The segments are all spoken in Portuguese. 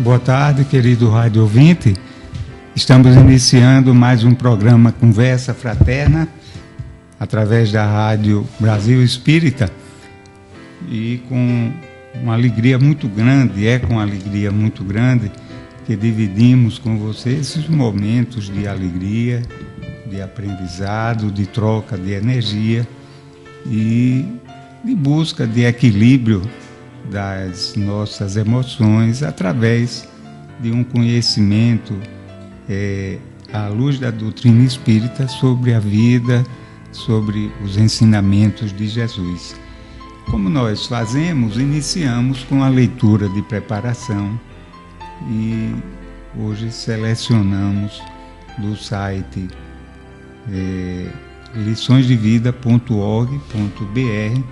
Boa tarde, querido rádio ouvinte. Estamos iniciando mais um programa Conversa Fraterna, através da Rádio Brasil Espírita, e com uma alegria muito grande, com uma alegria muito grande, que dividimos com você esses momentos de alegria, de aprendizado, de troca de energia e de busca de equilíbrio das nossas emoções através de um conhecimento à luz da doutrina espírita sobre a vida, sobre os ensinamentos de Jesus. Como nós fazemos, iniciamos com a leitura de preparação e hoje selecionamos do site liçõesdevida.org.br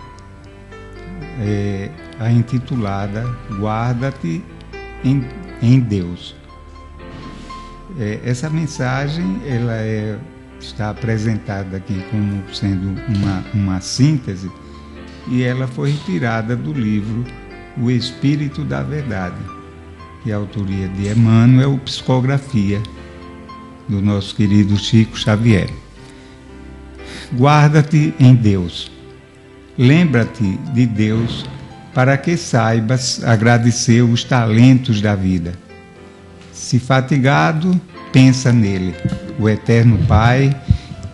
a intitulada Guarda-te em Deus. Essa mensagem está apresentada aqui como sendo uma síntese, e ela foi retirada do livro O Espírito da Verdade, que é a autoria de Emmanuel, psicografia do nosso querido Chico Xavier. Guarda-te em Deus. Lembra-te de Deus para que saibas agradecer os talentos da vida. Se fatigado, pensa nele, o eterno Pai,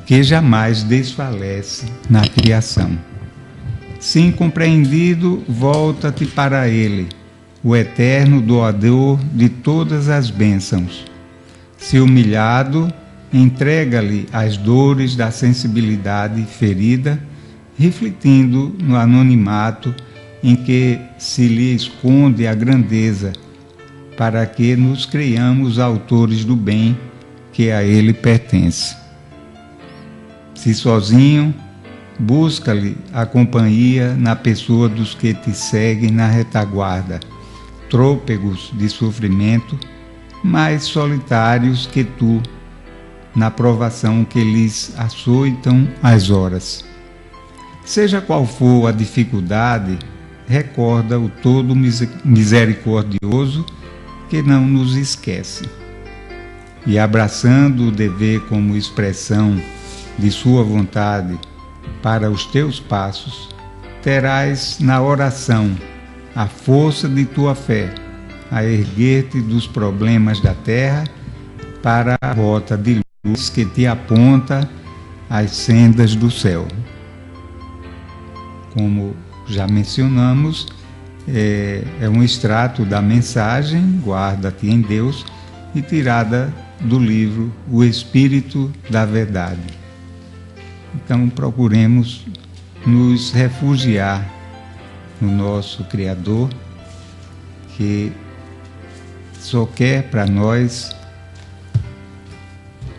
que jamais desfalece na criação. Se incompreendido, volta-te para ele, o eterno doador de todas as bênçãos. Se humilhado, entrega-lhe as dores da sensibilidade ferida, refletindo no anonimato em que se lhe esconde a grandeza, para que nos creiamos autores do bem que a ele pertence. Se sozinho, busca-lhe a companhia na pessoa dos que te seguem na retaguarda, trôpegos de sofrimento, mais solitários que tu, na provação que lhes açoitam as horas. Seja qual for a dificuldade, recorda o todo misericordioso que não nos esquece. E abraçando o dever como expressão de sua vontade para os teus passos, terás na oração a força de tua fé, a erguer-te dos problemas da terra para a rota de luz que te aponta às sendas do céu. Como já mencionamos, é um extrato da mensagem Guarda-te em Deus, e tirada do livro O Espírito da Verdade. Então procuremos nos refugiar no nosso Criador, que só quer para nós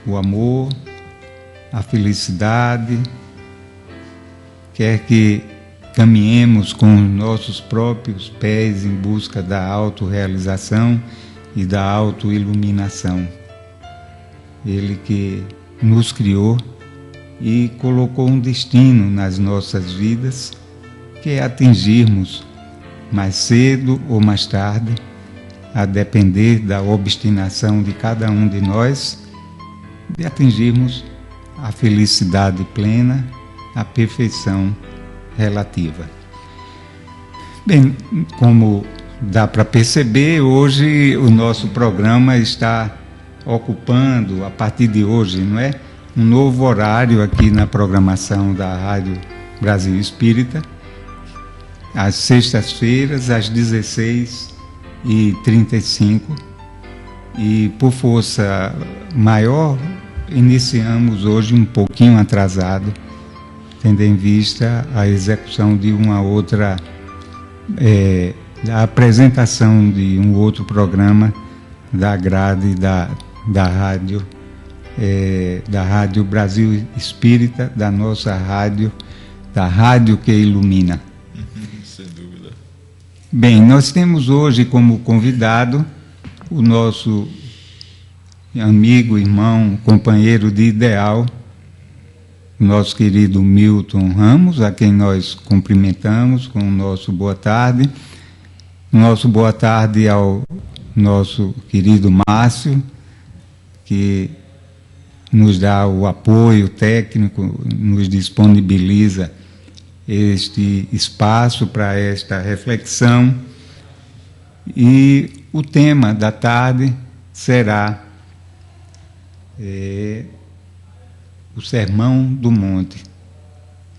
o amor, a felicidade, quer que caminhemos com os nossos próprios pés em busca da autorrealização e da autoiluminação. Ele que nos criou e colocou um destino nas nossas vidas, que é atingirmos, mais cedo ou mais tarde, a depender da obstinação de cada um de nós, de atingirmos a felicidade plena, a perfeição relativa. Bem, como dá para perceber, hoje o nosso programa está ocupando, a partir de hoje, não é? Um novo horário aqui na programação da Rádio Brasil Espírita, às sextas-feiras, às 16h35, e por força maior, iniciamos hoje um pouquinho atrasado, tendo em vista a execução de uma outra, a apresentação de um outro programa da grade da Rádio Brasil Espírita, da nossa rádio, da rádio que ilumina. Sem dúvida. Bem, nós temos hoje como convidado o nosso amigo, irmão, companheiro de ideal, nosso querido Milton Ramos, a quem nós cumprimentamos com o nosso boa tarde. Nosso boa tarde ao nosso querido Márcio, que nos dá o apoio técnico, nos disponibiliza este espaço para esta reflexão. E o tema da tarde será o Sermão do Monte,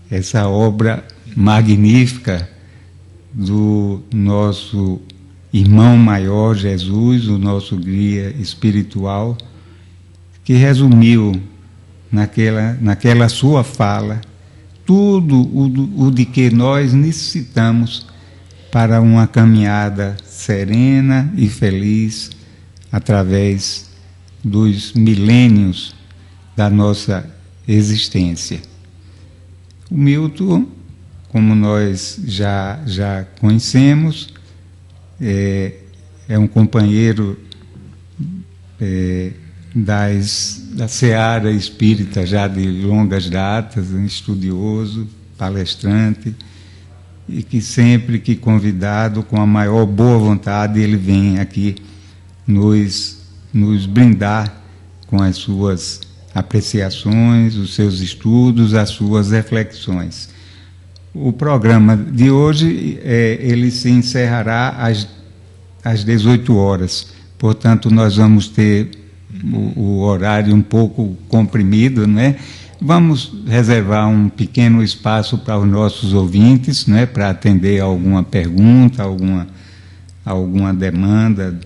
essa obra magnífica do nosso irmão maior Jesus, o nosso guia espiritual, que resumiu naquela sua fala tudo o de que nós necessitamos para uma caminhada serena e feliz através dos milênios da nossa existência. O Milton, como nós já conhecemos, é um companheiro da seara espírita já de longas datas, um estudioso, palestrante, e que sempre que convidado, com a maior boa vontade, ele vem aqui nos brindar com as suas apreciações, os seus estudos, as suas reflexões. O programa de hoje, ele se encerrará às 18 horas, portanto, nós vamos ter o horário um pouco comprimido, né? Vamos reservar um pequeno espaço para os nossos ouvintes, né? Para atender alguma pergunta, alguma demanda,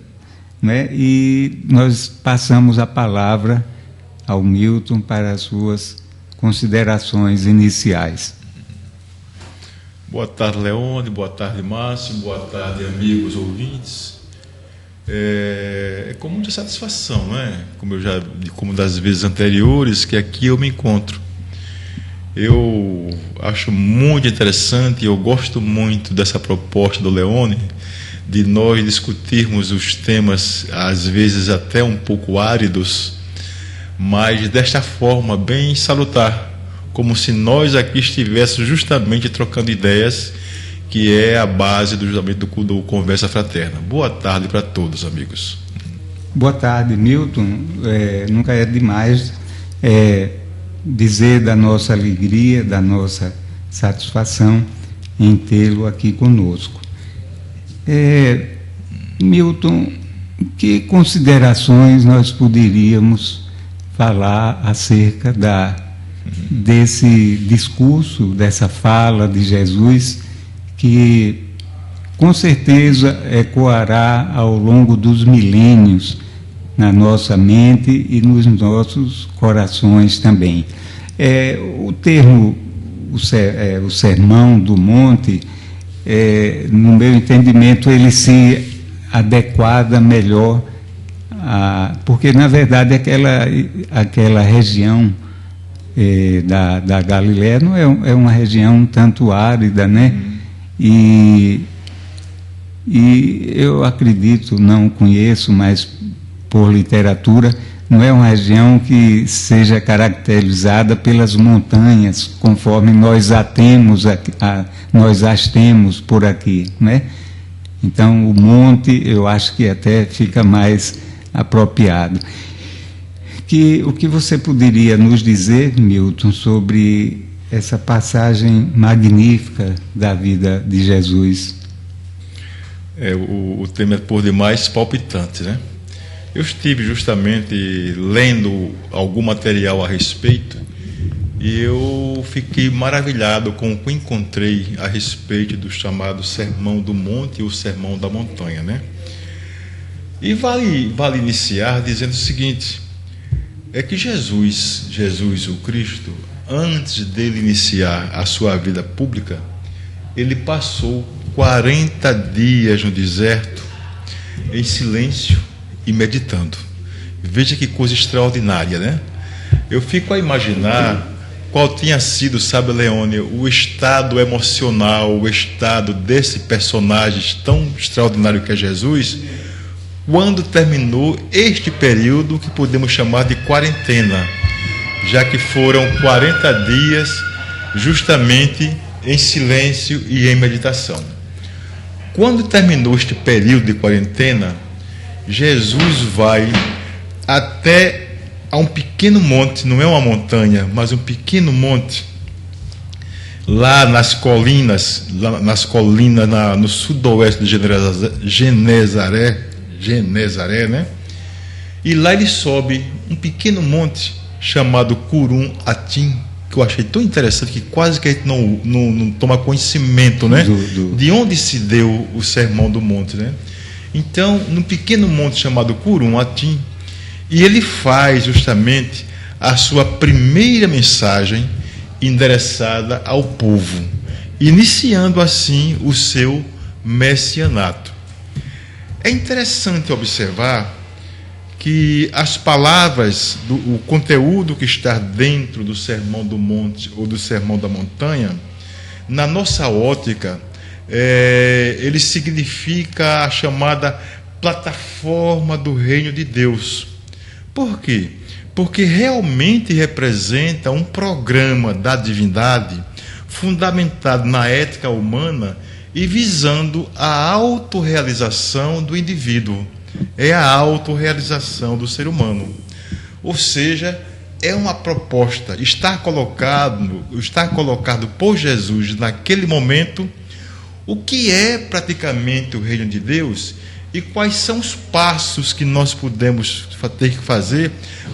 né? E nós passamos a palavra ao Milton para as suas considerações iniciais. Boa tarde, Leone, boa tarde, Márcio, boa tarde, amigos ouvintes. É com muita satisfação, né? Como das vezes anteriores, que aqui eu me encontro. Eu acho muito interessante, eu gosto muito dessa proposta do Leone, de nós discutirmos os temas, às vezes até um pouco áridos, mas desta forma bem salutar, como se nós aqui estivéssemos justamente trocando ideias, que é a base justamente do Conversa Fraterna. Boa tarde para todos, amigos. Boa tarde, Milton. Nunca é demais dizer da nossa alegria, da nossa satisfação em tê-lo aqui conosco. Milton, que considerações nós poderíamos falar acerca desse discurso, dessa fala de Jesus, que com certeza ecoará ao longo dos milênios na nossa mente e nos nossos corações também. O termo, o Sermão do Monte, no meu entendimento, ele se adequada melhor, porque, na verdade, aquela região da Galiléia não é uma região um tanto árida, né? E eu acredito, não conheço, mas por literatura, não é uma região que seja caracterizada pelas montanhas, conforme nós as temos por aqui, né? Então, o monte, eu acho que até fica mais apropriado. O que você poderia nos dizer, Milton, sobre essa passagem magnífica da vida de Jesus? O tema é por demais palpitante, né? Eu estive justamente lendo algum material a respeito e eu fiquei maravilhado com o que encontrei a respeito do chamado Sermão do Monte e o Sermão da Montanha, né? E vale iniciar dizendo o seguinte: é que Jesus, o Cristo, antes dele iniciar a sua vida pública, ele passou 40 dias no deserto, em silêncio e meditando. Veja que coisa extraordinária, né? Eu fico a imaginar qual tinha sido, sabe, Leone, o estado emocional, o estado desse personagem tão extraordinário que é Jesus, quando terminou este período que podemos chamar de quarentena, já que foram 40 dias justamente em silêncio e em meditação. Quando terminou este período de quarentena, Jesus vai até a um pequeno monte, não é uma montanha, mas um pequeno monte, lá nas colinas, no sudoeste de Genezaré, né? E lá ele sobe um pequeno monte chamado Curum Atim, que eu achei tão interessante que quase que a gente não toma conhecimento, né? De onde se deu o Sermão do Monte, né? Então, num pequeno monte chamado Curum Atim, e ele faz justamente a sua primeira mensagem endereçada ao povo, iniciando assim o seu messianato. É interessante observar que as palavras, o conteúdo que está dentro do Sermão do Monte ou do Sermão da Montanha, na nossa ótica, ele significa a chamada plataforma do reino de Deus. Por quê? Porque realmente representa um programa da divindade fundamentado na ética humana e visando a autorrealização do indivíduo. É a autorrealização do ser humano. Ou seja, é uma proposta, está colocado por Jesus naquele momento o que é praticamente o reino de Deus e quais são os passos que nós podemos ter que fazer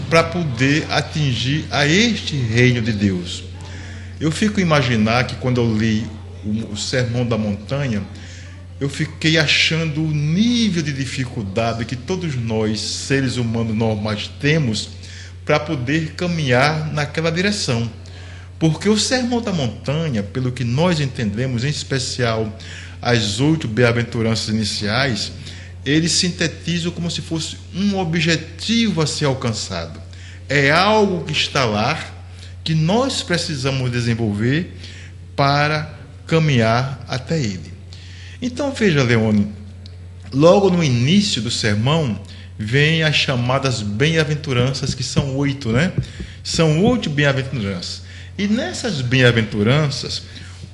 para poder atingir a este reino de Deus. Eu fico a imaginar que quando eu li o Sermão da Montanha, eu fiquei achando o nível de dificuldade que todos nós, seres humanos normais, temos para poder caminhar naquela direção. Porque o Sermão da Montanha, pelo que nós entendemos, em especial as 8 bem-aventuranças iniciais, ele sintetiza como se fosse um objetivo a ser alcançado. É algo que está lá, que nós precisamos desenvolver para caminhar até ele. Então, veja, Leone, logo no início do sermão, vem as chamadas bem-aventuranças, que são 8, né? São 8 bem-aventuranças. E nessas bem-aventuranças,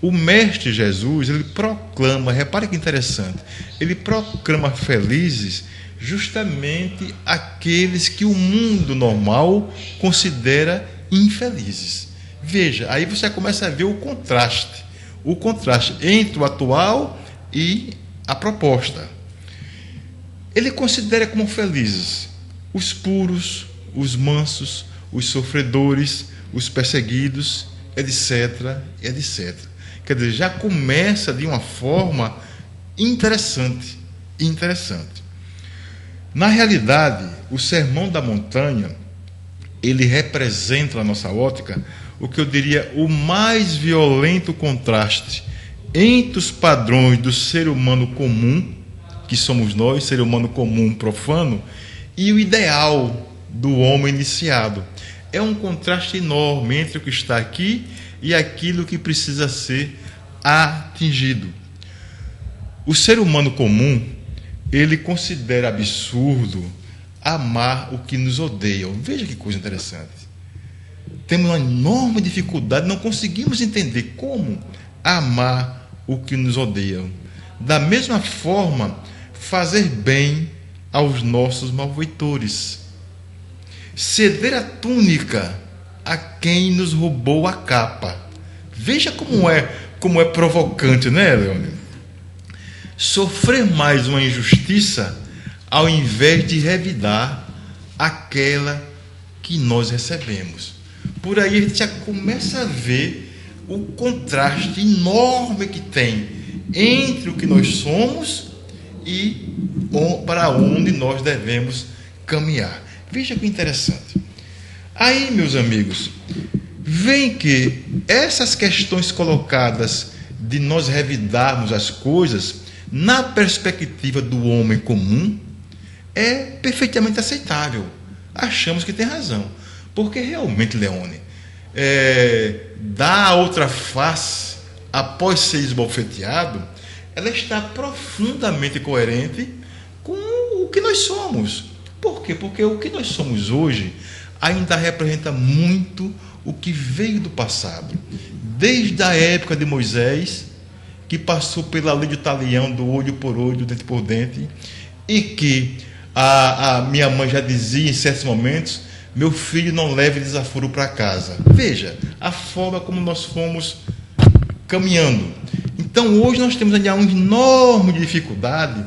o Mestre Jesus, ele proclama, repare que interessante, ele proclama felizes justamente aqueles que o mundo normal considera infelizes. Veja, aí você começa a ver o contraste entre o atual e a proposta. Ele considera como felizes os puros, os mansos, os sofredores, os perseguidos, etc, etc. Quer dizer, já começa de uma forma interessante. Na realidade, o Sermão da Montanha, ele representa, na nossa ótica, o que eu diria, o mais violento contraste entre os padrões do ser humano comum, que somos nós, ser humano comum, profano, e o ideal do homem iniciado. É um contraste enorme entre o que está aqui e aquilo que precisa ser atingido. O ser humano comum, ele considera absurdo amar o que nos odeiam. Veja que coisa interessante. Temos uma enorme dificuldade, não conseguimos entender como amar o que nos odeiam. Da mesma forma, fazer bem aos nossos malfeitores. Ceder a túnica a quem nos roubou a capa. Veja como é provocante, né, Leone? Sofrer mais uma injustiça ao invés de revidar aquela que nós recebemos. Por aí a gente já começa a ver o contraste enorme que tem entre o que nós somos e para onde nós devemos caminhar. Veja que interessante. Aí, meus amigos, vem que essas questões colocadas de nós revidarmos as coisas na perspectiva do homem comum é perfeitamente aceitável. Achamos que tem razão. Porque realmente, Leone, dar a outra face após ser esbofeteado, ela está profundamente coerente com o que nós somos. Por quê? Porque o que nós somos hoje ainda representa muito o que veio do passado. Desde a época de Moisés, que passou pela lei do talião, do olho por olho, dente por dente, e que A minha mãe já dizia em certos momentos: meu filho, não leve desaforo para casa. Veja a forma como nós fomos caminhando. Então hoje nós temos ainda uma enorme dificuldade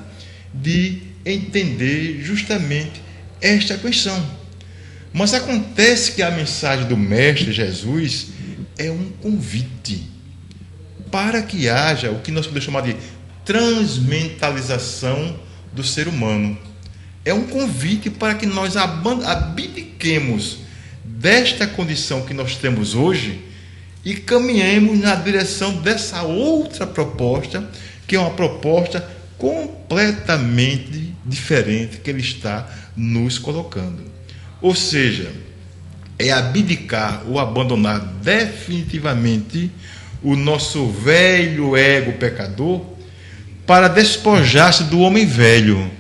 de entender justamente esta questão. Mas acontece que a mensagem do Mestre Jesus é um convite para que haja o que nós podemos chamar de transmentalização do ser humano. É um convite para que nós abdiquemos desta condição que nós temos hoje e caminhemos na direção dessa outra proposta, que é uma proposta completamente diferente que ele está nos colocando. Ou seja, é abdicar ou abandonar definitivamente o nosso velho ego pecador para despojar-se do homem velho.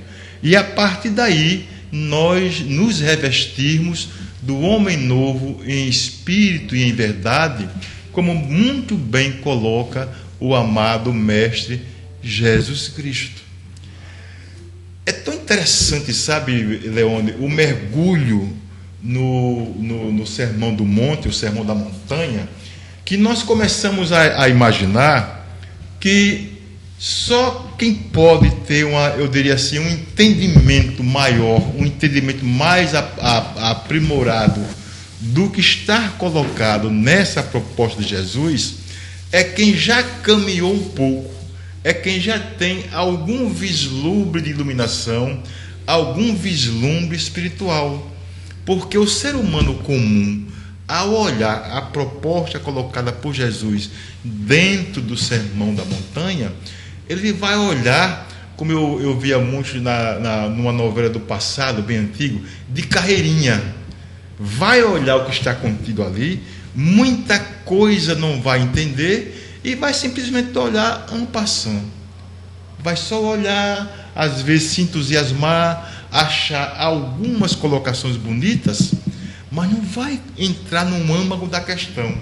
E a partir daí, nós nos revestirmos do homem novo em espírito e em verdade, como muito bem coloca o amado Mestre Jesus Cristo. É tão interessante, sabe, Leone, o mergulho no Sermão do Monte, o Sermão da Montanha, que nós começamos a imaginar que só quem pode ter eu diria assim, um entendimento maior, um entendimento mais aprimorado do que está colocado nessa proposta de Jesus, é quem já caminhou um pouco, é quem já tem algum vislumbre de iluminação, algum vislumbre espiritual. Porque o ser humano comum, ao olhar a proposta colocada por Jesus dentro do Sermão da Montanha, ele vai olhar, como eu via muito numa novela do passado, bem antigo, de carreirinha. Vai olhar o que está contido ali, muita coisa não vai entender e vai simplesmente olhar en passant. Vai só olhar, às vezes se entusiasmar, achar algumas colocações bonitas, mas não vai entrar no âmago da questão.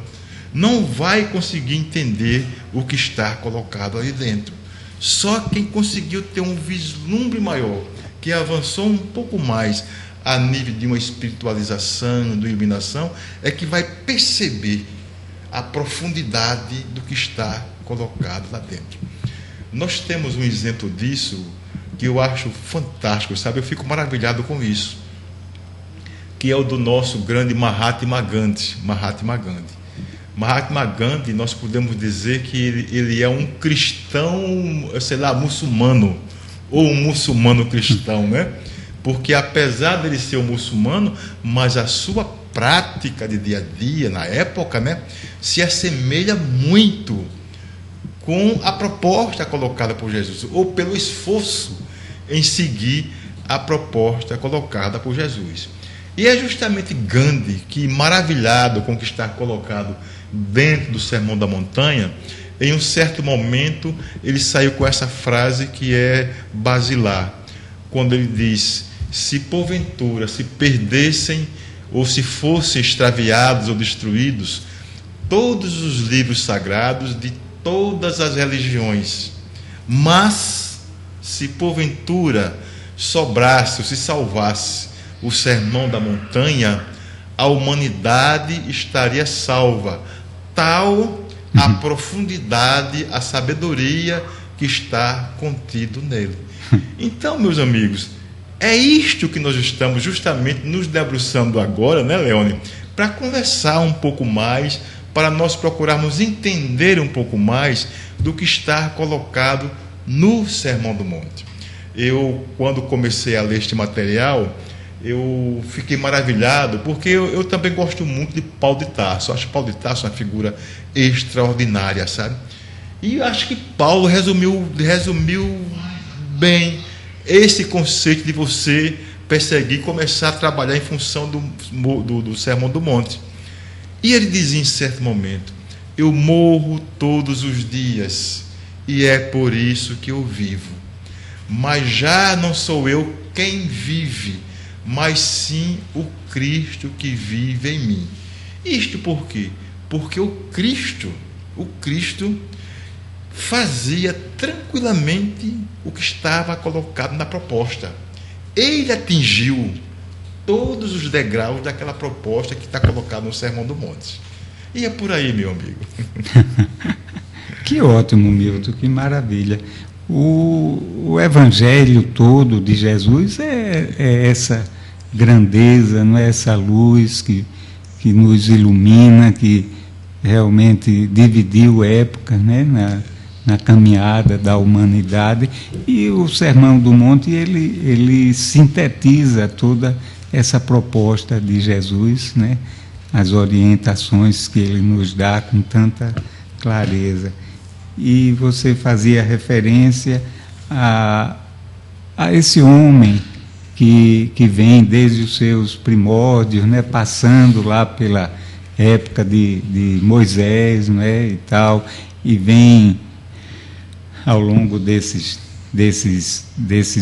Não vai conseguir entender o que está colocado ali dentro. Só quem conseguiu ter um vislumbre maior, que avançou um pouco mais a nível de uma espiritualização, de iluminação, é que vai perceber a profundidade do que está colocado lá dentro. Nós temos um exemplo disso que eu acho fantástico, sabe? Eu fico maravilhado com isso, que é o do nosso grande Mahatma Gandhi. Mahatma Gandhi, nós podemos dizer que ele é um cristão, sei lá, muçulmano, ou um muçulmano cristão, né? Porque apesar dele ser um muçulmano, mas a sua prática de dia a dia, na época, né, se assemelha muito com a proposta colocada por Jesus, ou pelo esforço em seguir a proposta colocada por Jesus. E é justamente Gandhi que, maravilhado com o que está colocado dentro do Sermão da Montanha, em um certo momento ele saiu com essa frase que é basilar, quando ele diz: se porventura se perdessem ou se fossem extraviados ou destruídos todos os livros sagrados de todas as religiões, mas se porventura sobrasse ou se salvasse o Sermão da Montanha, a humanidade estaria salva. Tal a profundidade, a sabedoria que está contido nele. Então, meus amigos, é isto que nós estamos justamente nos debruçando agora, né, Leone? Para conversar um pouco mais, para nós procurarmos entender um pouco mais do que está colocado no Sermão do Monte. Eu, quando comecei a ler este material, eu fiquei maravilhado, porque eu também gosto muito de Paulo de Tarso. Acho Paulo de Tarso uma figura extraordinária, sabe? E acho que Paulo resumiu bem esse conceito de você perseguir e começar a trabalhar em função do Sermão do Monte. E ele dizia em certo momento: eu morro todos os dias, e é por isso que eu vivo. Mas já não sou eu quem vive, mas sim o Cristo que vive em mim. Isto por quê? Porque o Cristo fazia tranquilamente o que estava colocado na proposta. ele atingiu todos os degraus daquela proposta que está colocada no Sermão do Monte. E é por aí, meu amigo. Que ótimo, Milton, que maravilha. O evangelho todo de Jesus é essa grandeza, não é essa luz que nos ilumina, que realmente dividiu época, né, na caminhada da humanidade. E o Sermão do Monte, ele sintetiza toda essa proposta de Jesus, né, as orientações que ele nos dá com tanta clareza. E você fazia referência a esse homem que vem desde os seus primórdios, né, passando lá pela época de Moisés, né, e tal, e vem ao longo desses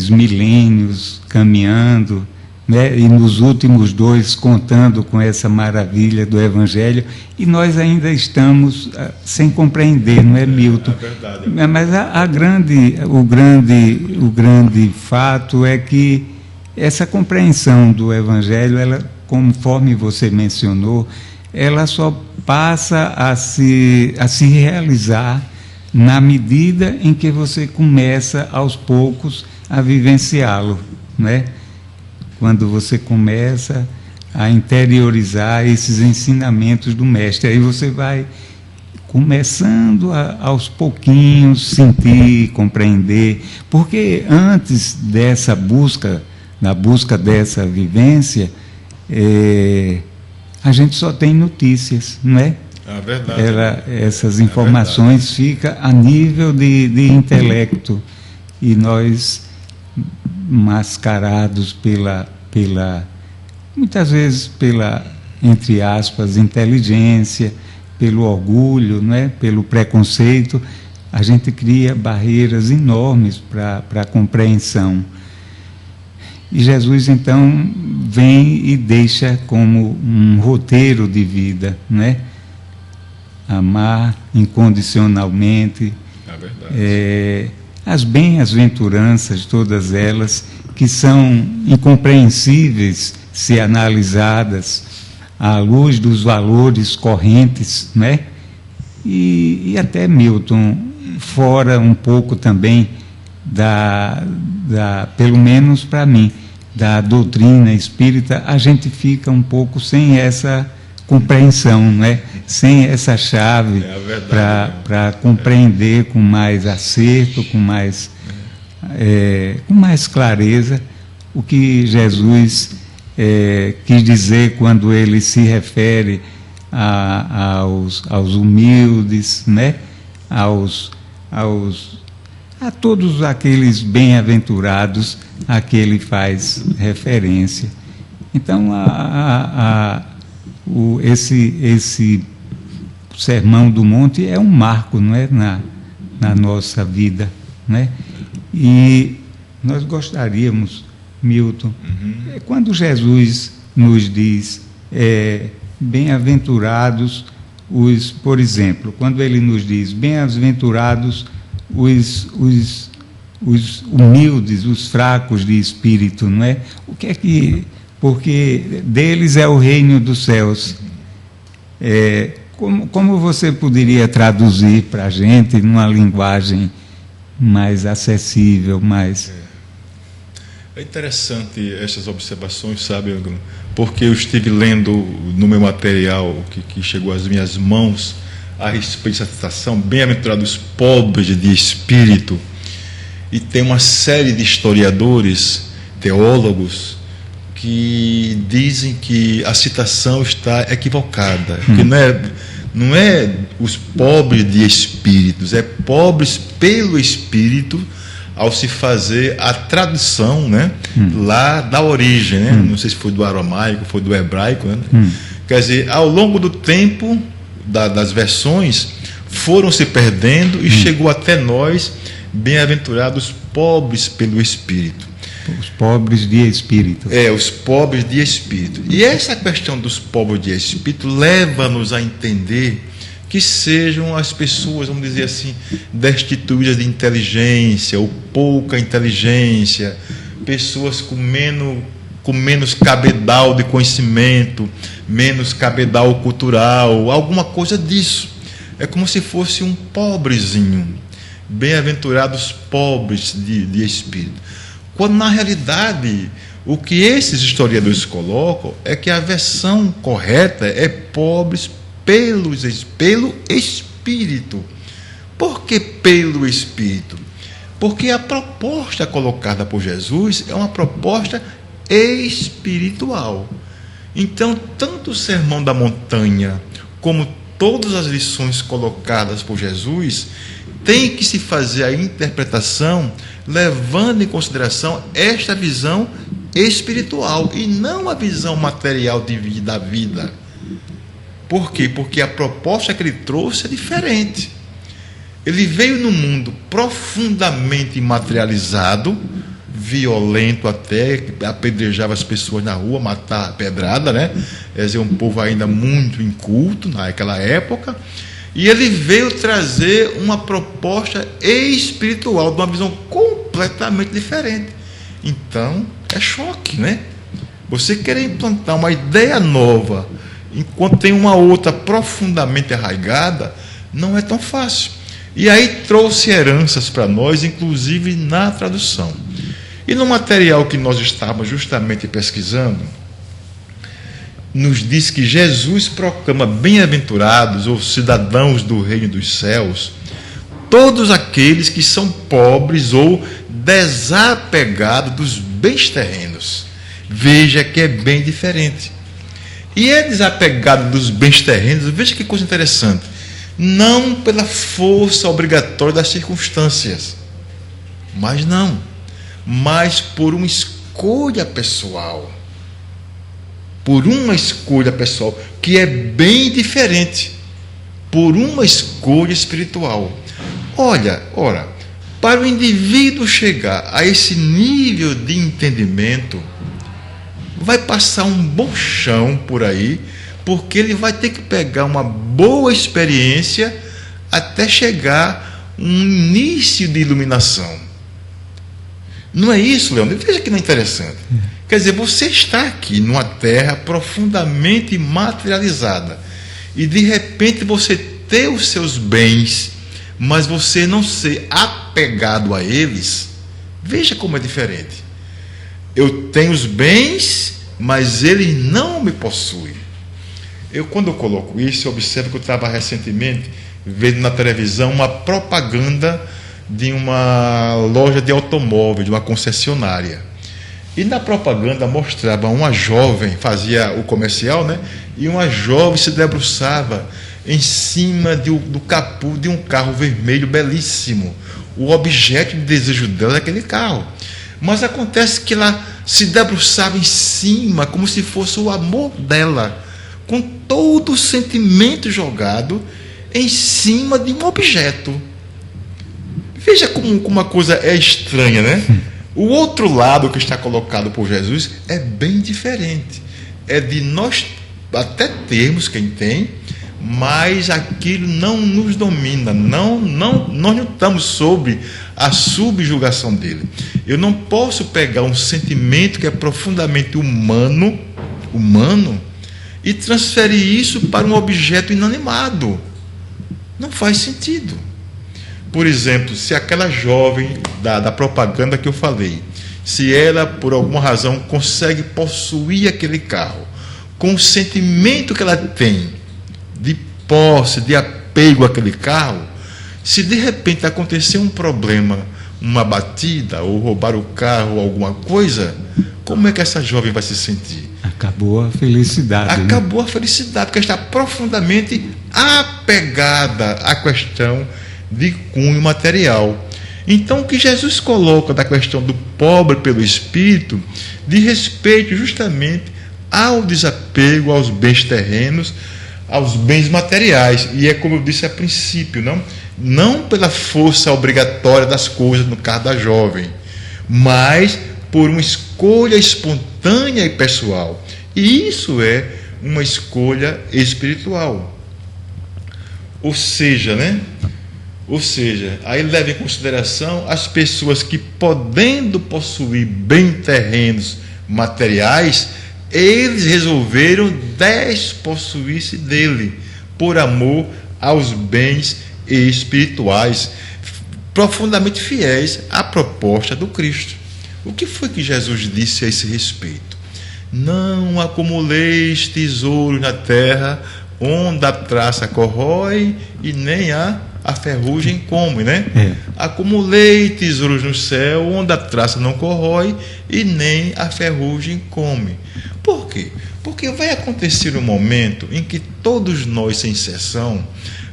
milênios caminhando, né, e nos últimos 2 contando com essa maravilha do Evangelho, e nós ainda estamos sem compreender, não é, Milton? É verdade. Mas o grande fato é que essa compreensão do Evangelho, ela, conforme você mencionou, ela só passa a se realizar na medida em que você começa aos poucos a vivenciá-lo, né? Quando você começa a interiorizar esses ensinamentos do mestre, aí você vai começando aos pouquinhos sentir, compreender, porque antes dessa busca, da busca dessa vivência, a gente só tem notícias, não é? É verdade. Essas informações ficam a nível de intelecto, e nós, mascarados muitas vezes pela, entre aspas, inteligência, pelo orgulho, não é? Pelo preconceito, a gente cria barreiras enormes para a compreensão. E Jesus, então, vem e deixa como um roteiro de vida, né? Amar incondicionalmente, as bem-aventuranças, todas elas, que são incompreensíveis se analisadas à luz dos valores correntes, né? E até, Milton, fora um pouco também pelo menos para mim, da doutrina espírita, a gente fica um pouco sem essa compreensão, né? Sem essa chave para compreender com mais acerto, com mais clareza o que Jesus quis dizer quando ele se refere aos humildes, né? A todos aqueles bem-aventurados a que ele faz referência. Então, esse Sermão do Monte é um marco, não é, na nossa vida, né? E nós gostaríamos, Milton, quando Jesus nos diz bem-aventurados por exemplo, quando ele nos diz bem-aventurados os humildes, os fracos de espírito, não é? O que é que... Porque deles é o reino dos céus. Como você poderia traduzir para a gente numa linguagem mais acessível, mais... É interessante essas observações, sabe, porque eu estive lendo no meu material que chegou às minhas mãos a respeito dessa citação, bem-aventurados pobres de espírito, e tem uma série de historiadores, teólogos, que dizem que a citação está equivocada, que não é os pobres de espíritos, é pobres pelo espírito, ao se fazer a tradução, né, lá da origem, né? Não sei se foi do aramaico, foi do hebraico, né? Quer dizer, ao longo do tempo das versões foram se perdendo e chegou até nós, bem-aventurados pobres pelo espírito. Os pobres de espírito. Os pobres de espírito. E essa questão dos pobres de espírito leva-nos a entender que sejam as pessoas, vamos dizer assim, destituídas de inteligência ou pouca inteligência, pessoas com menos cabedal de conhecimento, menos cabedal cultural, alguma coisa disso. É como se fosse um pobrezinho. Bem-aventurados pobres de espírito. Quando, na realidade, o que esses historiadores colocam é que a versão correta é pobres pelo Espírito. Por que pelo Espírito? Porque a proposta colocada por Jesus é uma proposta espiritual. Então, tanto o Sermão da Montanha como todas as lições colocadas por Jesus tem que se fazer a interpretação levando em consideração esta visão espiritual e não a visão material da vida. Por quê? Porque a proposta que ele trouxe é diferente. Ele veio num mundo profundamente materializado, violento até, que apedrejava as pessoas na rua, matar a pedrada, né? Quer dizer, um povo ainda muito inculto naquela época. E ele veio trazer uma proposta espiritual, de uma visão completamente diferente. Então, é choque, né? Você querer implantar uma ideia nova, enquanto tem uma outra profundamente arraigada, não é tão fácil. E aí trouxe heranças para nós, inclusive na tradução. E no material que nós estávamos justamente pesquisando, nos diz que Jesus proclama bem-aventurados ou cidadãos do reino dos céus todos aqueles que são pobres ou desapegados dos bens terrenos. Veja que é bem diferente. E é desapegado dos bens terrenos, veja que coisa interessante, não pela força obrigatória das circunstâncias, mas por uma escolha pessoal. Por uma escolha pessoal, que é bem diferente, por uma escolha espiritual. Ora, para o indivíduo chegar a esse nível de entendimento, vai passar um bom chão por aí, porque ele vai ter que pegar uma boa experiência até chegar a um início de iluminação. Não é isso, Leandro? Veja que não é interessante. Quer dizer, você está aqui numa terra profundamente materializada e de repente você ter os seus bens, mas você não ser apegado a eles. Veja como é diferente. Eu tenho os bens, mas ele não me possui. Quando eu coloco isso, eu observo que eu estava recentemente vendo na televisão uma propaganda de uma loja de automóvel, de uma concessionária. E na propaganda mostrava uma jovem, fazia o comercial, né? E uma jovem se debruçava em cima do capô de um carro vermelho belíssimo. O objeto de desejo dela é aquele carro. Mas acontece que ela se debruçava em cima, como se fosse o amor dela, com todo o sentimento jogado em cima de um objeto. Veja como uma coisa é estranha, né? O outro lado que está colocado por Jesus é bem diferente. É de nós até termos quem tem, mas aquilo não nos domina. Nós não estamos sob a subjugação dele. Eu não posso pegar um sentimento que é profundamente humano, e transferir isso para um objeto inanimado. Não faz sentido. Por exemplo, se aquela jovem da propaganda que eu falei, se ela, por alguma razão, consegue possuir aquele carro, com o sentimento que ela tem de posse, de apego àquele carro, se de repente acontecer um problema, uma batida, ou roubar o carro, ou alguma coisa, como é que essa jovem vai se sentir? Acabou a felicidade. Acabou a felicidade, porque está profundamente apegada à questão de cunho material. Então, o que Jesus coloca da questão do pobre pelo espírito, de respeito justamente ao desapego aos bens terrenos, aos bens materiais. E é como eu disse a princípio, não pela força obrigatória das coisas no caso da jovem, mas por uma escolha espontânea e pessoal. E isso é uma escolha espiritual. Ou seja, Ou seja, aí leva em consideração as pessoas que, podendo possuir bem terrenos materiais, eles resolveram despossuir-se dele, por amor aos bens espirituais, profundamente fiéis à proposta do Cristo. O que foi que Jesus disse a esse respeito? Não acumuleis tesouros na terra, onde a traça corrói e nem a ferrugem come, né? Acumulei tesouros no céu, onde a traça não corrói e nem a ferrugem come. Por quê? Porque vai acontecer um momento em que todos nós, sem exceção,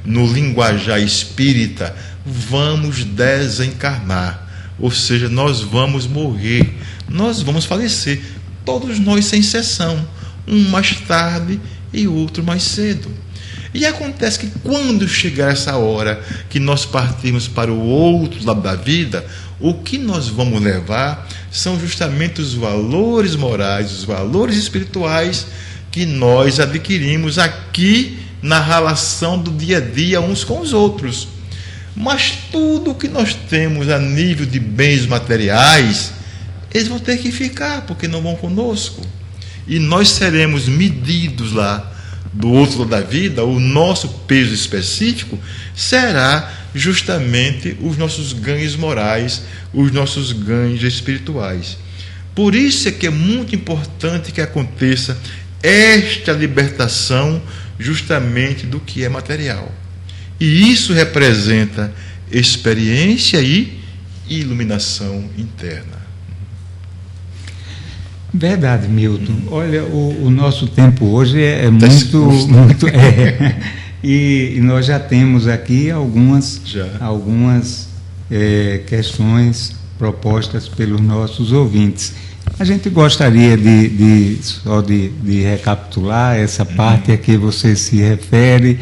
no linguajar espírita, vamos desencarnar. Ou seja, nós vamos morrer, nós vamos falecer. Todos nós, sem exceção. Um mais tarde e outro mais cedo. E acontece que quando chegar essa hora que nós partimos para o outro lado da vida, o que nós vamos levar são justamente os valores morais, os valores espirituais que nós adquirimos aqui na relação do dia a dia uns com os outros. Mas tudo o que nós temos a nível de bens materiais, eles vão ter que ficar, porque não vão conosco. E nós seremos medidos lá do outro lado da vida. O nosso peso específico será justamente os nossos ganhos morais, os nossos ganhos espirituais. Por isso é que é muito importante que aconteça esta libertação justamente do que é material. E isso representa experiência e iluminação interna. Verdade, Milton. Olha, o nosso tempo hoje é muito e nós já temos aqui algumas questões propostas pelos nossos ouvintes. A gente gostaria de recapitular essa parte a que você se refere,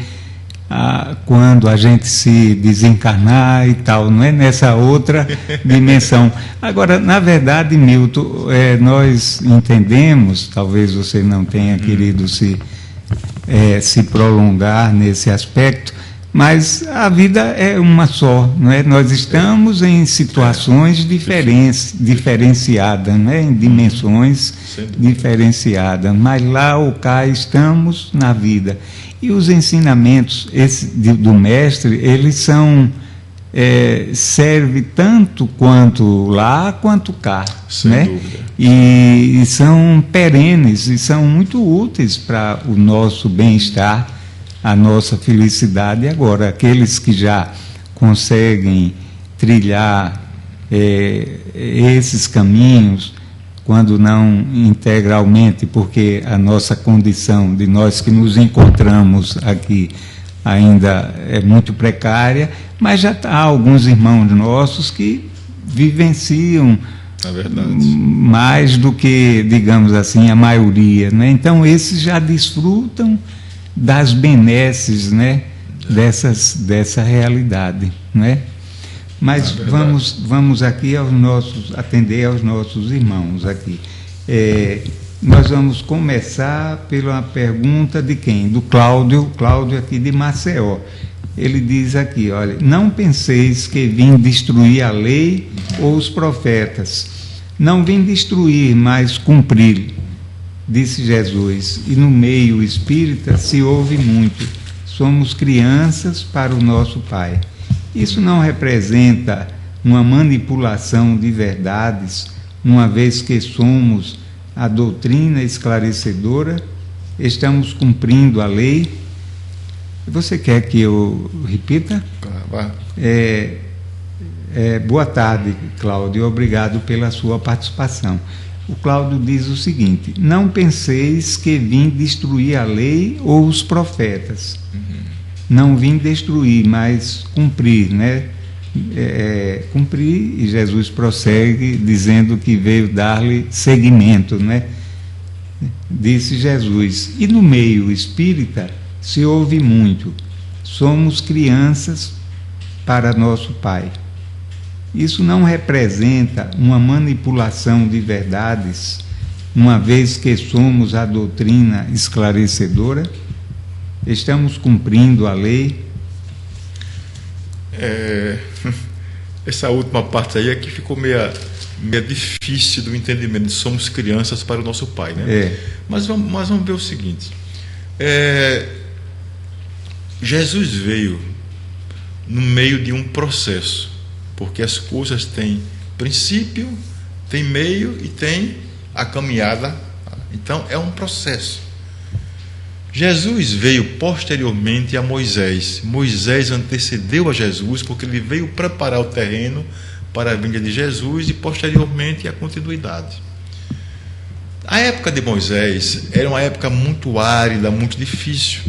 quando a gente se desencarnar e tal, não é? Nessa outra dimensão. Agora, na verdade, Milton, nós entendemos, talvez você não tenha querido se prolongar nesse aspecto, mas a vida é uma só, não é? Nós estamos em situações diferenciadas, não é? Em dimensões diferenciadas, mas lá ou cá estamos na vida. E os ensinamentos do mestre, eles servem tanto quanto lá quanto cá, sem né? dúvida. E são perenes e são muito úteis para o nosso bem-estar, a nossa felicidade. Agora, aqueles que já conseguem trilhar esses caminhos, quando não integralmente, porque a nossa condição de nós que nos encontramos aqui ainda é muito precária, mas já há alguns irmãos nossos que vivenciam mais do que, digamos assim, a maioria, né? Então, esses já desfrutam das benesses, né, dessa realidade, né? Mas vamos aqui atender aos nossos irmãos aqui. Nós vamos começar pela pergunta de quem? Do Cláudio aqui de Maceió. Ele diz aqui, olha, não penseis que vim destruir a lei ou os profetas. Não vim destruir, mas cumprir, disse Jesus. E no meio espírita se ouve muito. Somos crianças para o nosso Pai. Isso não representa uma manipulação de verdades, uma vez que somos a doutrina esclarecedora, estamos cumprindo a lei. Você quer que eu repita? Boa tarde, Cláudio, obrigado pela sua participação. O Cláudio diz o seguinte: não penseis que vim destruir a lei ou os profetas. Não vim destruir, mas cumprir, né? Cumprir, e Jesus prossegue dizendo que veio dar-lhe seguimento, né? Disse Jesus. E no meio espírita se ouve muito. Somos crianças para nosso Pai. Isso não representa uma manipulação de verdades, uma vez que somos a doutrina esclarecedora. Estamos cumprindo a lei. Essa última parte aí é que ficou meio difícil do entendimento. Somos crianças para o nosso Pai, né? Mas vamos ver o seguinte. Jesus veio no meio de um processo, porque as coisas têm princípio, tem meio e tem a caminhada. Então é um processo. Jesus veio posteriormente a Moisés. Moisés antecedeu a Jesus porque ele veio preparar o terreno para a vinda de Jesus e posteriormente a continuidade. A época de Moisés era uma época muito árida, muito difícil,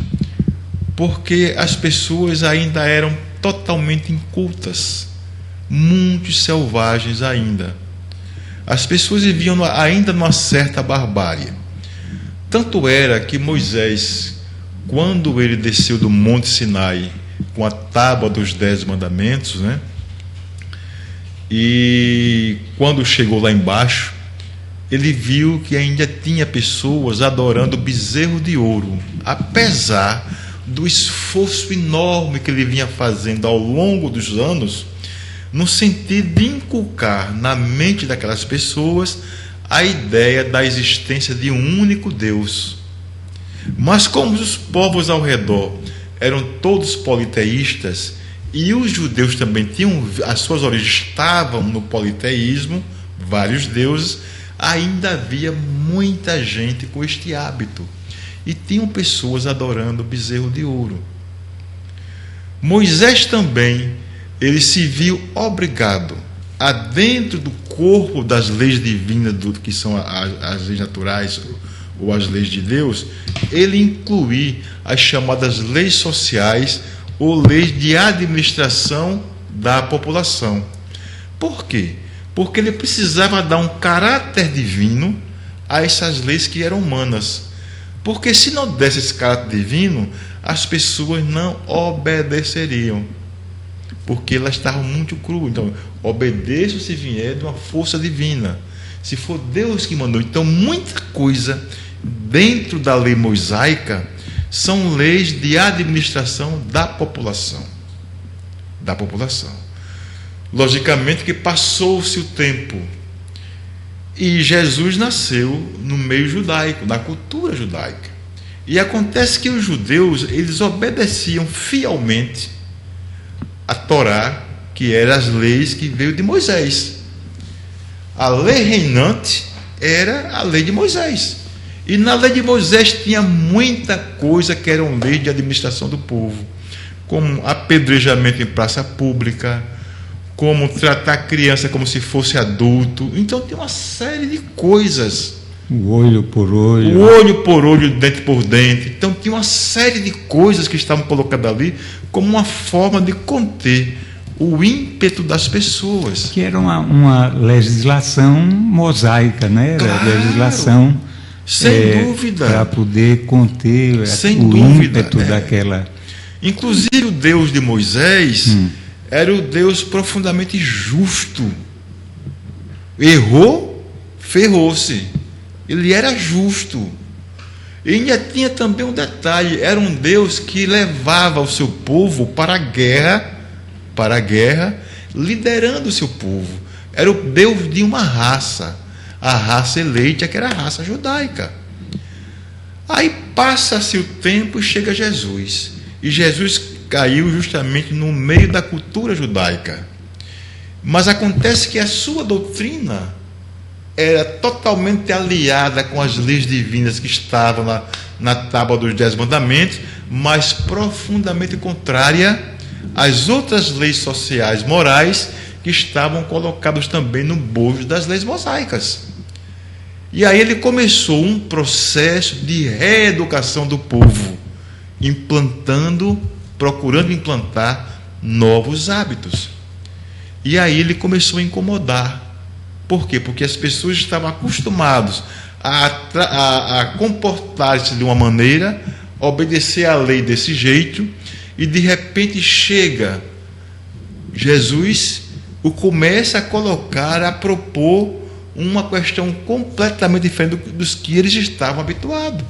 porque as pessoas ainda eram totalmente incultas, muito selvagens ainda. As pessoas viviam ainda numa certa barbárie. Tanto era que Moisés, quando ele desceu do Monte Sinai com a tábua dos 10 mandamentos, né? E quando chegou lá embaixo, ele viu que ainda tinha pessoas adorando bezerro de ouro, apesar do esforço enorme que ele vinha fazendo ao longo dos anos, no sentido de inculcar na mente daquelas pessoas a ideia da existência de um único Deus. Mas como os povos ao redor eram todos politeístas, e os judeus também tinham, as suas origens estavam no politeísmo, vários deuses, ainda havia muita gente com este hábito. E tinham pessoas adorando o bezerro de ouro. Moisés também, ele se viu obrigado a, dentro do corpo das leis divinas, que são as leis naturais ou as leis de Deus, ele incluir as chamadas leis sociais ou leis de administração da população. Por quê? Porque ele precisava dar um caráter divino a essas leis que eram humanas. Porque se não desse esse caráter divino, as pessoas não obedeceriam. Porque elas estavam muito cruas. Então, obedeço se vier de uma força divina. Se for Deus que mandou. Então, muita coisa dentro da lei mosaica são leis de administração da população. Da população. Logicamente que passou-se o tempo. E Jesus nasceu no meio judaico, na cultura judaica. E acontece que os judeus, eles obedeciam fielmente a Torá, que eram as leis que veio de Moisés. A lei reinante era a lei de Moisés. E na lei de Moisés tinha muita coisa que eram leis de administração do povo, como apedrejamento em praça pública, como tratar a criança como se fosse adulto. Então tem uma série de coisas. O olho por olho. O olho por olho, dente por dente. Então tinha uma série de coisas que estavam colocadas ali como uma forma de conter o ímpeto das pessoas. Que era uma legislação mosaica, né? Era claro, legislação sem dúvida, para poder conter sem o dúvida, ímpeto daquela. Inclusive o Deus de Moisés era o Deus profundamente justo. Errou, ferrou-se. Ele era justo. E ainda tinha também um detalhe: era um Deus que levava o seu povo para a guerra, liderando o seu povo. Era o Deus de uma raça, a raça eleita, que era a raça judaica. Aí passa-se o tempo e chega Jesus. E Jesus caiu justamente no meio da cultura judaica. Mas acontece que a sua doutrina era totalmente aliada com as leis divinas que estavam na tábua dos 10 mandamentos, mas profundamente contrária às outras leis sociais, morais, que estavam colocadas também no bojo das leis mosaicas. E aí ele começou um processo de reeducação do povo, procurando implantar novos hábitos. E aí ele começou a incomodar. Por quê? Porque as pessoas estavam acostumadas a comportar-se de uma maneira, a obedecer à lei desse jeito, e de repente chega Jesus, o começa a colocar, a propor uma questão completamente diferente dos que eles estavam habituados.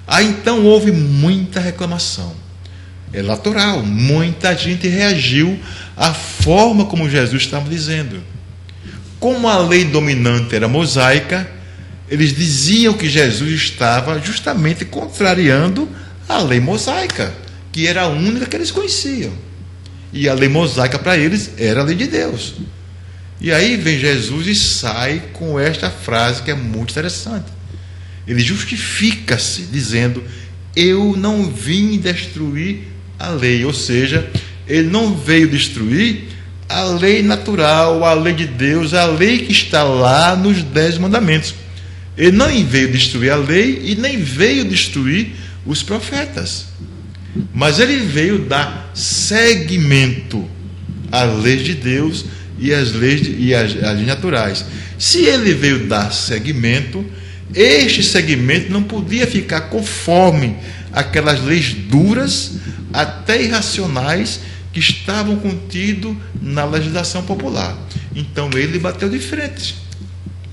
Aí então houve muita reclamação. é natural. Muita gente reagiu à forma como Jesus estava dizendo. Como a lei dominante era mosaica, eles diziam que Jesus estava justamente contrariando a lei mosaica, que era a única que eles conheciam. E a lei mosaica para eles era a lei de Deus. E aí vem Jesus e sai com esta frase que é muito interessante. Ele justifica-se dizendo: eu não vim destruir a lei. Ou seja, ele não veio destruir a lei natural, a lei de Deus, a lei que está lá nos 10 mandamentos. Ele não veio destruir a lei e nem veio destruir os profetas. Mas ele veio dar seguimento às leis de Deus e às leis naturais. Se ele veio dar seguimento, este segmento não podia ficar conforme aquelas leis duras, até irracionais, que estavam contidos na legislação popular. Então ele bateu de frente.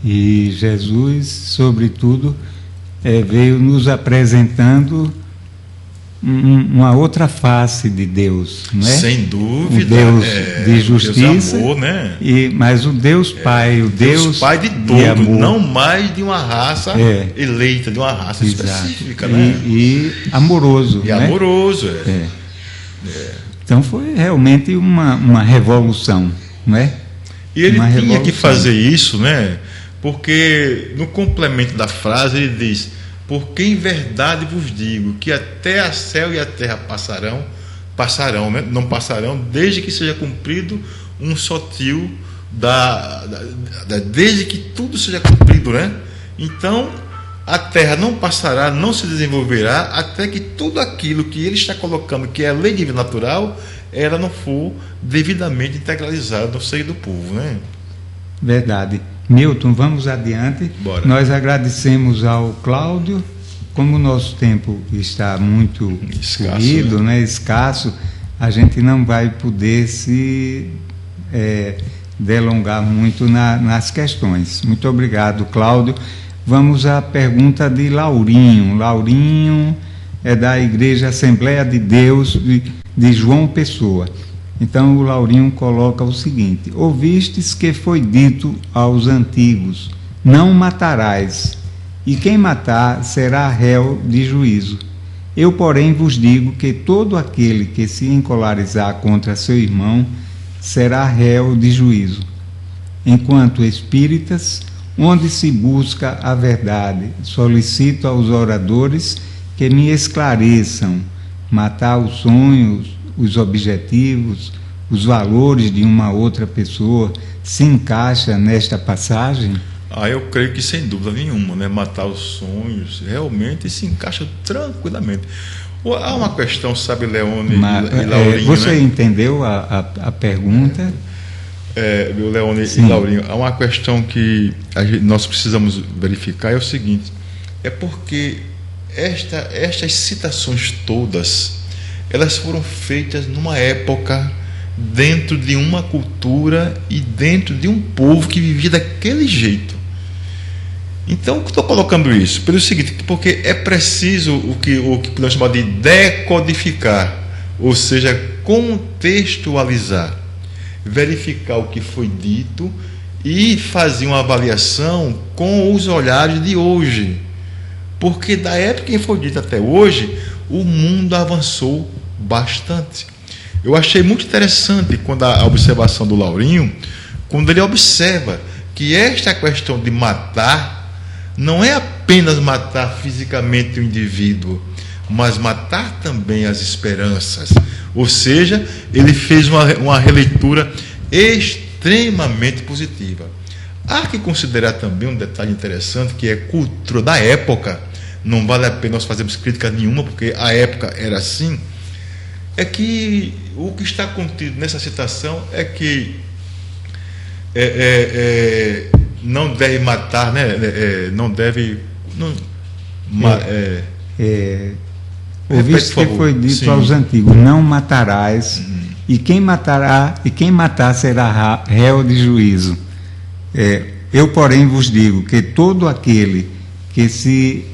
E Jesus, sobretudo, veio nos apresentando uma outra face de Deus, não é? Sem dúvida. O Deus de justiça, Deus amor, né? Mas o Deus Pai, o Deus Pai de todo, não mais de uma raça eleita, de uma raça específica, né? E amoroso. E né? amoroso, Então foi realmente uma revolução, não é? E ele tinha que fazer isso, né? Porque no complemento da frase ele diz: porque em verdade vos digo que até a céu e a terra passarão, né? Não passarão, desde que seja cumprido um sotil desde que tudo seja cumprido, né? Então a terra não passará, não se desenvolverá até que tudo aquilo que ele está colocando, que é a lei divina natural, ela não for devidamente integralizada no seio do povo, né? Verdade. Milton, vamos adiante. Bora. Nós agradecemos ao Cláudio. Como o nosso tempo está muito corrido, né? Escasso, a gente não vai poder se delongar muito nas questões. Muito obrigado, Cláudio. Vamos à pergunta de Laurinho. Laurinho é da Igreja Assembleia de Deus de João Pessoa. Então o Laurinho coloca o seguinte: ouvistes que foi dito aos antigos: não matarás, e quem matar será réu de juízo. Eu, porém, vos digo que todo aquele que se encolarizar contra seu irmão será réu de juízo. Enquanto espíritas, onde se busca a verdade, solicito aos oradores que me esclareçam: matar os sonhos, os objetivos, os valores de uma outra pessoa se encaixa nesta passagem? Eu creio que sem dúvida nenhuma, né? Matar os sonhos realmente se encaixa tranquilamente. Há uma questão, sabe, Leone e Laurinho, você né? entendeu a pergunta? Leone e Laurinho, há uma questão que nós precisamos verificar, é o seguinte: é porque estas citações todas, elas foram feitas numa época, dentro de uma cultura e dentro de um povo que vivia daquele jeito. Então, estou colocando isso pelo seguinte: porque é preciso o que podemos chamar de decodificar, ou seja, contextualizar, verificar o que foi dito e fazer uma avaliação com os olhares de hoje. Porque da época que foi dito até hoje, o mundo avançou bastante. Eu achei muito interessante quando a observação do Laurinho, quando ele observa que esta questão de matar não é apenas matar fisicamente o indivíduo, mas matar também as esperanças. Ou seja, ele fez uma releitura extremamente positiva. Há que considerar também um detalhe interessante, que é cultura da época. Não vale a pena nós fazermos crítica nenhuma, porque a época era assim. É que o que está contido nessa citação é que não deve matar, né? Não deve. Ouviste que foi dito aos antigos: não matarás, e quem matar será réu de juízo. Eu, porém, vos digo que todo aquele que se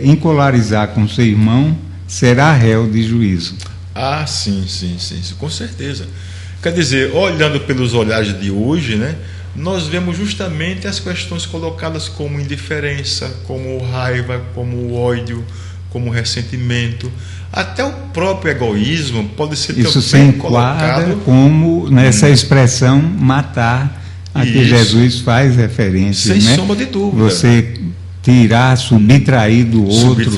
encolarizar com seu irmão será réu de juízo. Ah, sim, com certeza. Quer dizer, olhando pelos olhares de hoje, né, nós vemos justamente as questões colocadas como indiferença, como raiva, como ódio, como ressentimento. Até o próprio egoísmo pode ser isso também se colocado enquadra como nessa expressão matar, a que Jesus faz referência. Sem né? sombra de dúvida. Você tirar, subtrair do outro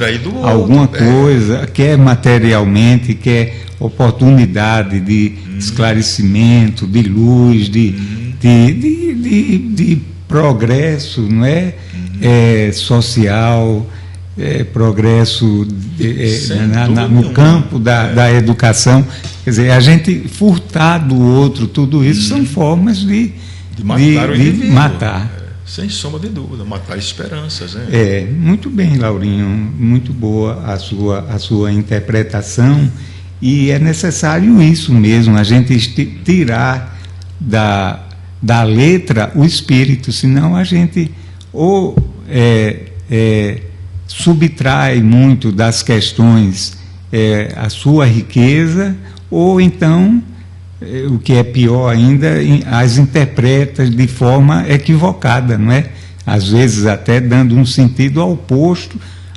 alguma coisa, quer materialmente, quer oportunidade de esclarecimento, de luz, de progresso, não é? Social, progresso no campo da educação. Quer dizer, a gente furtar do outro, tudo isso são formas de matar. Sem sombra de dúvida, matar esperanças. Né? Muito bem, Laurinho, muito boa a sua interpretação, e é necessário isso mesmo, a gente tirar da letra o espírito, senão a gente ou subtrai muito das questões a sua riqueza, ou então, o que é pior ainda, as interpreta de forma equivocada, não é? Às vezes até dando um sentido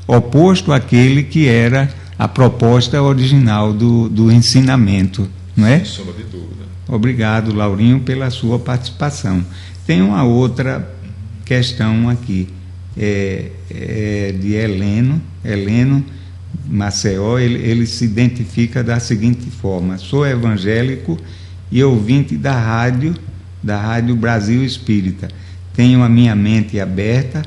oposto àquele que era a proposta original do ensinamento, não é? Sem sombra de dúvida. Obrigado, Laurinho, pela sua participação. Tem uma outra questão aqui, de Heleno Maceió. Ele se identifica da seguinte forma: sou evangélico e ouvinte da rádio Brasil Espírita. Tenho a minha mente aberta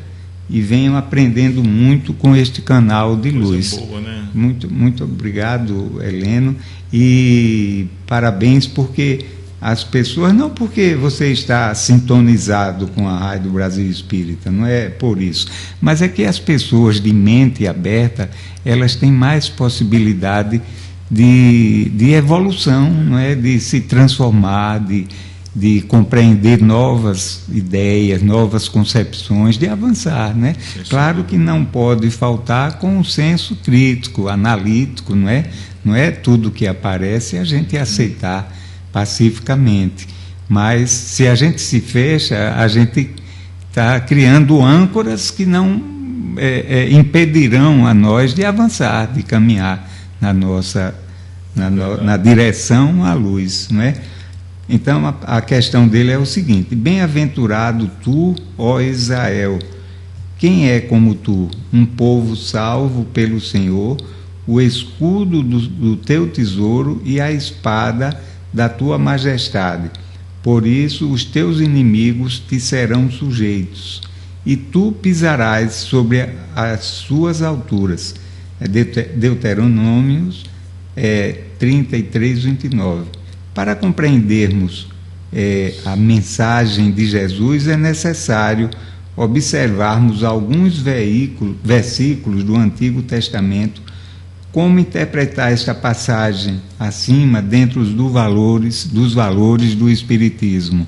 e venho aprendendo muito com este canal de luz. Boa, né? Muito obrigado, Heleno, e parabéns, porque as pessoas, não porque você está sintonizado com a Rádio Brasil Espírita, não é por isso, mas é que as pessoas de mente aberta, elas têm mais possibilidade de evolução, não é? De se transformar, de compreender novas ideias, novas concepções, de avançar, né? Claro que não pode faltar com um senso crítico, analítico, não é? Não é tudo que aparece a gente aceitar pacificamente, mas se a gente se fecha, a gente está criando âncoras que não impedirão a nós de avançar, de caminhar na direção à luz, não é? Então a questão dele é o seguinte: bem-aventurado tu, ó Israel, quem é como tu, um povo salvo pelo Senhor, o escudo do teu tesouro e a espada da tua majestade. Por isso os teus inimigos te serão sujeitos, e tu pisarás sobre as suas alturas. Deuteronômios 33, 29. Para compreendermos a mensagem de Jesus, é necessário observarmos alguns versículos do Antigo Testamento. Como interpretar esta passagem acima dentro dos valores do Espiritismo?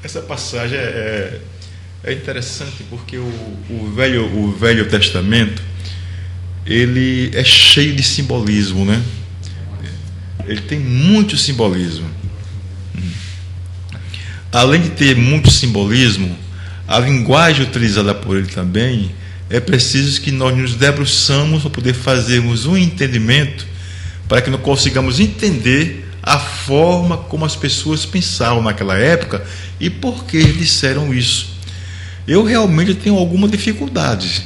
Essa passagem é interessante, porque o Velho Testamento, ele é cheio de simbolismo, né? Ele tem muito simbolismo. Além de ter muito simbolismo, a linguagem utilizada por ele também, é preciso que nós nos debruçamos para poder fazermos um entendimento, para que nós consigamos entender a forma como as pessoas pensavam naquela época e por que disseram isso. Eu realmente tenho alguma dificuldade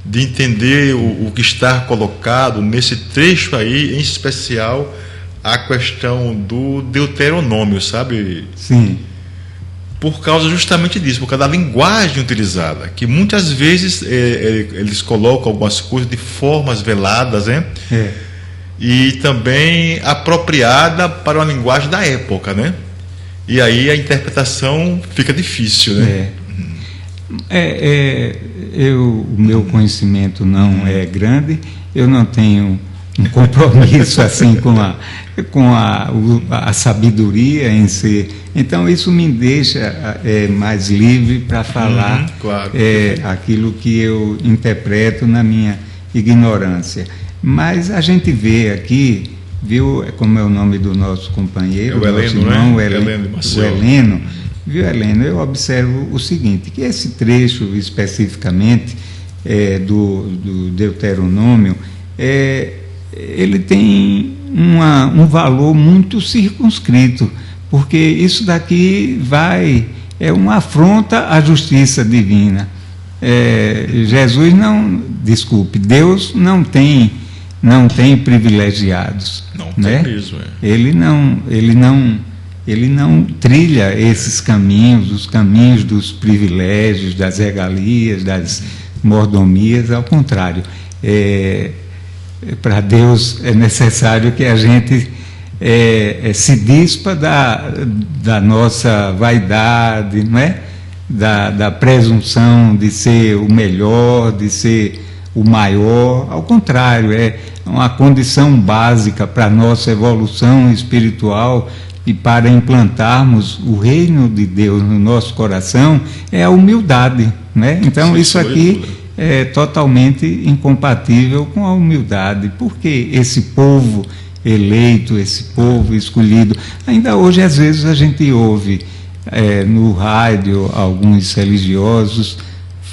de entender o que está colocado nesse trecho aí, em especial a questão do Deuteronômio, sabe? Sim. Por causa justamente disso, por causa da linguagem utilizada, que muitas vezes eles colocam algumas coisas de formas veladas, né? E também apropriada para uma linguagem da época, né? E aí a interpretação fica difícil, né? O meu conhecimento não é grande, eu não tenho um compromisso assim com a sabedoria em si. Então isso me deixa mais livre para falar claro. Aquilo que eu interpreto na minha ignorância. Mas a gente vê aqui, viu, como é o nome do nosso companheiro, o Heleno, irmão, né? o Heleno, viu, Heleno, eu observo o seguinte, que esse trecho especificamente do Deuteronômio, ele tem um valor muito circunscrito, porque isso daqui é uma afronta à justiça divina. Deus não tem privilegiados. Não né? tem mesmo. Ele não trilha esses caminhos, os caminhos dos privilégios, das regalias, das mordomias, ao contrário. Para Deus é necessário que a gente se dispa da nossa vaidade, não é? Da presunção de ser o melhor, de ser o maior. Ao contrário, é uma condição básica para a nossa evolução espiritual e para implantarmos o reino de Deus no nosso coração, é a humildade, né? Então, isso aqui é totalmente incompatível com a humildade, porque esse povo eleito, esse povo escolhido, ainda hoje às vezes a gente ouve no rádio alguns religiosos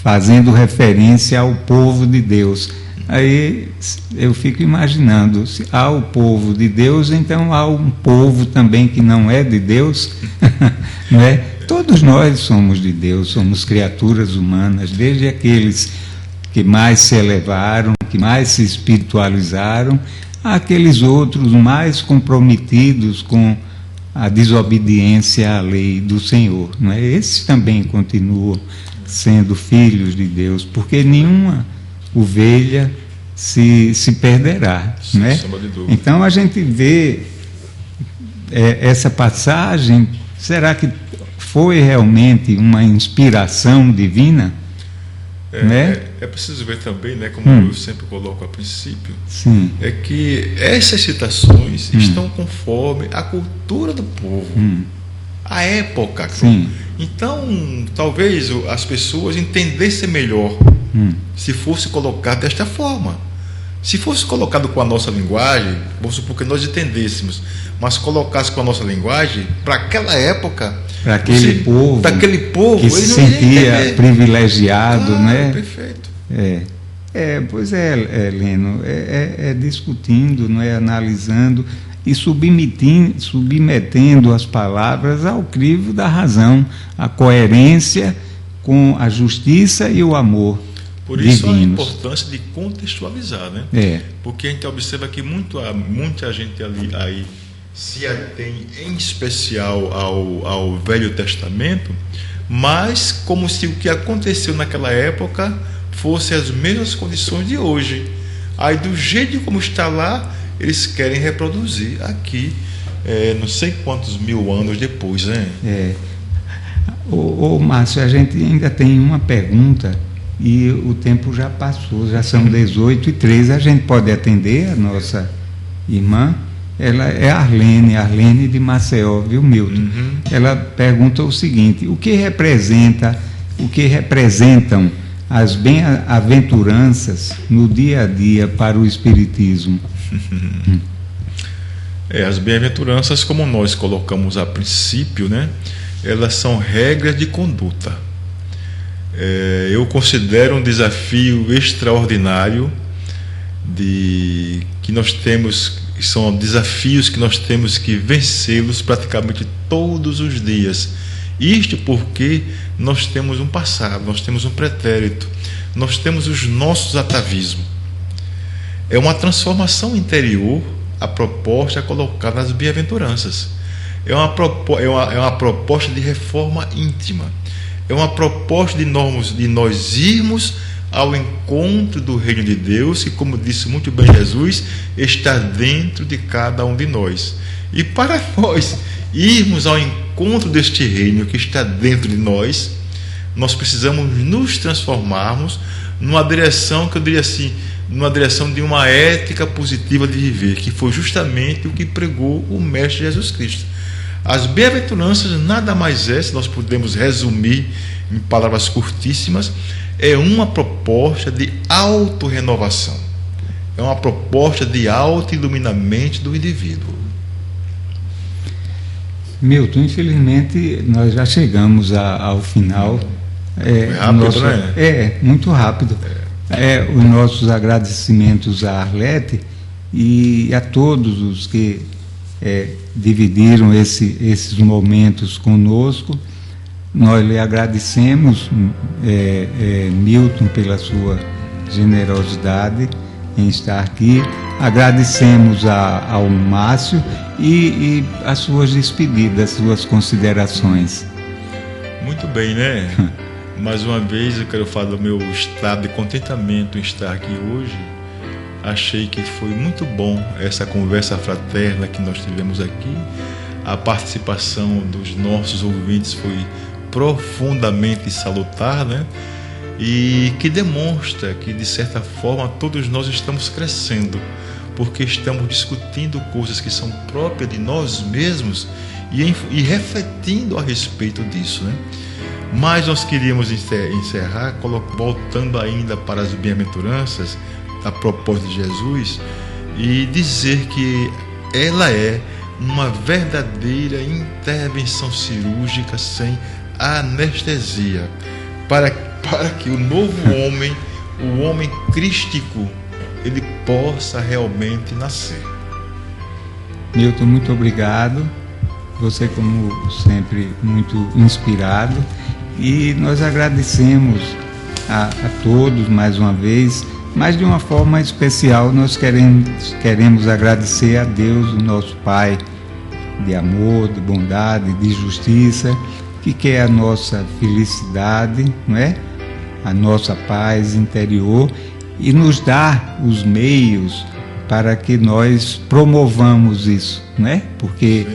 fazendo referência ao povo de Deus. Aí eu fico imaginando, se há o povo de Deus, então há um povo também que não é de Deus, não é? Todos nós somos de Deus, somos criaturas humanas, desde aqueles que mais se elevaram, que mais se espiritualizaram, àqueles outros mais comprometidos com a desobediência à lei do Senhor, não é? Esses também continuam sendo filhos de Deus, porque nenhuma ovelha se perderá, né? Então a gente vê essa passagem, será que foi realmente uma inspiração divina? É preciso ver também, né, como eu sempre coloco a princípio, Sim. é que essas citações estão conforme a cultura do povo, a época. Sim. Então, talvez as pessoas entendessem melhor se fosse colocado desta forma. Se fosse colocado com a nossa linguagem, vamos supor que nós entendêssemos, mas colocasse com a nossa linguagem, para aquela época, para aquele povo, que se sentia privilegiado, né? Perfeito. Pois Heleno, discutindo, não é, analisando e submetendo as palavras ao crivo da razão, a coerência com a justiça e o amor. Por isso divinos. A importância de contextualizar, né? Porque a gente observa que muita gente aí se atém em especial ao Velho Testamento, mas como se o que aconteceu naquela época fosse as mesmas condições de hoje. Aí, do jeito como está lá, eles querem reproduzir aqui, não sei quantos mil anos depois, né? Márcio, a gente ainda tem uma pergunta e o tempo já passou, já são 18h13, a gente pode atender a nossa irmã? Ela é Arlene de Maceió, viu, Milton? Ela pergunta o seguinte: o que representam as bem-aventuranças no dia a dia para o Espiritismo? As bem-aventuranças, como nós colocamos a princípio, né? Elas são regras de conduta. Eu considero um desafio extraordinário que nós temos. São desafios que nós temos que vencê-los praticamente todos os dias. Isto porque nós temos um passado, nós temos um pretérito, nós temos os nossos atavismos. É uma transformação interior a proposta colocada nas bem-aventuranças. É uma proposta de reforma íntima. É uma proposta de nós irmos ao encontro do reino de Deus, que, como disse muito bem Jesus, está dentro de cada um de nós. E para nós irmos ao encontro deste reino que está dentro de nós, nós precisamos nos transformarmos numa direção, que eu diria assim, numa direção de uma ética positiva de viver, que foi justamente o que pregou o Mestre Jesus Cristo. As bem-aventuranças nada mais se nós pudermos resumir em palavras curtíssimas, é uma proposta de autorrenovação. É uma proposta de auto-iluminamento do indivíduo. Milton, infelizmente nós já chegamos ao final. Foi rápido, né? Muito rápido. Os nossos agradecimentos à Arlete e a todos os que dividiram esses momentos conosco. Nós lhe agradecemos, Milton, pela sua generosidade em estar aqui. Agradecemos ao Márcio e as suas despedidas, suas considerações. Muito bem, né? Mais uma vez eu quero falar do meu estado de contentamento em estar aqui hoje. Achei que foi muito bom essa conversa fraterna que nós tivemos aqui. A participação dos nossos ouvintes foi profundamente salutar, né? E que demonstra que, de certa forma, todos nós estamos crescendo, porque estamos discutindo coisas que são próprias de nós mesmos e refletindo a respeito disso, né? Mas nós queríamos encerrar voltando ainda para as bem-aventuranças, a propósito de Jesus, e dizer que ela é uma verdadeira intervenção cirúrgica sem anestesia, para que o novo homem, o homem crístico, ele possa realmente nascer. Milton, muito obrigado. Você, como sempre, muito inspirado. E nós agradecemos a todos mais uma vez, mas de uma forma especial nós queremos agradecer a Deus, o nosso Pai, de amor, de bondade, de justiça, que quer a nossa felicidade, não é? A nossa paz interior, e nos dá os meios para que nós promovamos isso, não é? Porque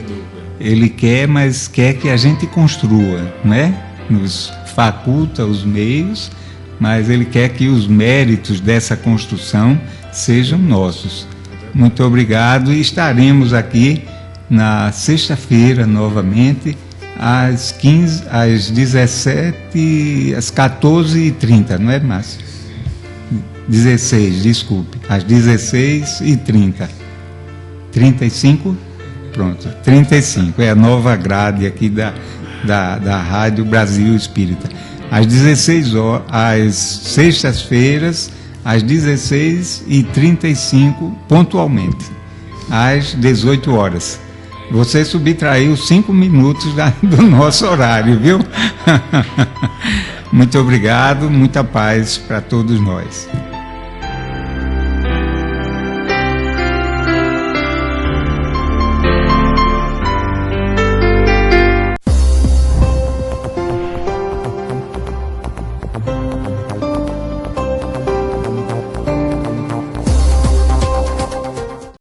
Ele quer, mas quer que a gente construa, não é? Nos faculta os meios, mas Ele quer que os méritos dessa construção sejam nossos. Muito obrigado, e estaremos aqui na sexta-feira novamente, às 14h30, não é, Márcio? 16, desculpe, às 16h30. 35? Pronto, 35, é a nova grade aqui da Rádio Brasil Espírita. Às 16 horas, às sextas-feiras, às 16h35, pontualmente, às 18 horas. Você subtraiu 5 minutos do nosso horário, viu? Muito obrigado, muita paz para todos nós.